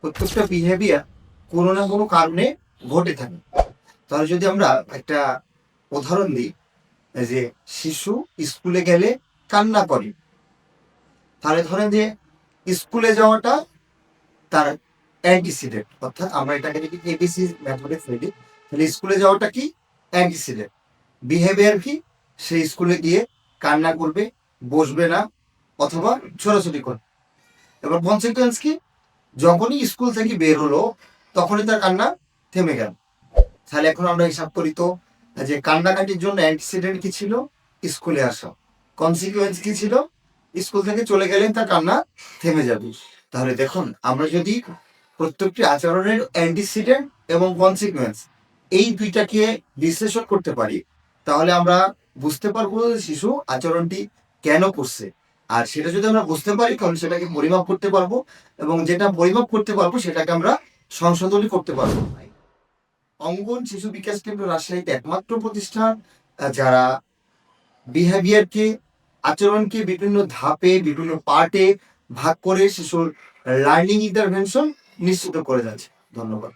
প্রত্যেকটা বিহেভিয়ার কোনো না কোনো কারণে ঘটে থাকে। তাহলে যদি আমরা একটা উদাহরণ দিই, যে শিশু স্কুলে গেলে কান্না করে, তাহলে ধরেন যে স্কুলে যাওয়াটা তার অ্যান্টিসিডেন্ট, অর্থাৎ আমরা এটাকে যদি এবিসি মেথডে ফেলি, তাহলে স্কুলে যাওয়াটা কি অ্যান্টিসিডেন্ট, বিহেভিয়ার কি সে স্কুলে গিয়ে কান্না করবে, বসবে না অথবা ছোটাছুটি করবে। এবার কনসিকুয়েন্স কি, যখনই স্কুল থেকে বের হলো তখনই তার কান্না থেমে গেল। তাহলে এখন আমরা হিসাব করি তো, যে কান্নাকাটির জন্য অ্যান্টিসিডেন্ট কি ছিল, স্কুলে আসা। কনসিকুয়েন্স কি ছিল, স্কুল থেকে চলে গেলে তার কান্না থেমে যাবে। তাহলে দেখুন, আমরা যদি প্রত্যেকটি আচরণের অ্যান্টিসিডেন্ট এবং কনসিকুয়েন্স এই দুইটাকে বিশ্লেষণ করতে পারি, তাহলে আমরা বুঝতে পারবো যে শিশু আচরণটি কেন করছে। আর সেটা যদি আমরা বুঝতে পারি, তাহলে সেটাকে পরিমাপ করতে পারবো, এবং যেটা পরিমাপ করতে পারবো সেটাকে আমরা সংশোধনই করতে পারবো। অঙ্গন শিশু বিকাশ কেন্দ্র রাজশাহীতে একমাত্র প্রতিষ্ঠান যারা বিহেভিয়ারকে, আচরণকে বিভিন্ন ধাপে, বিভিন্ন পার্টে ভাগ করে শিশুর লার্নিং ইন্টারভেনশন নিশ্চিত করে যাচ্ছে। ধন্যবাদ।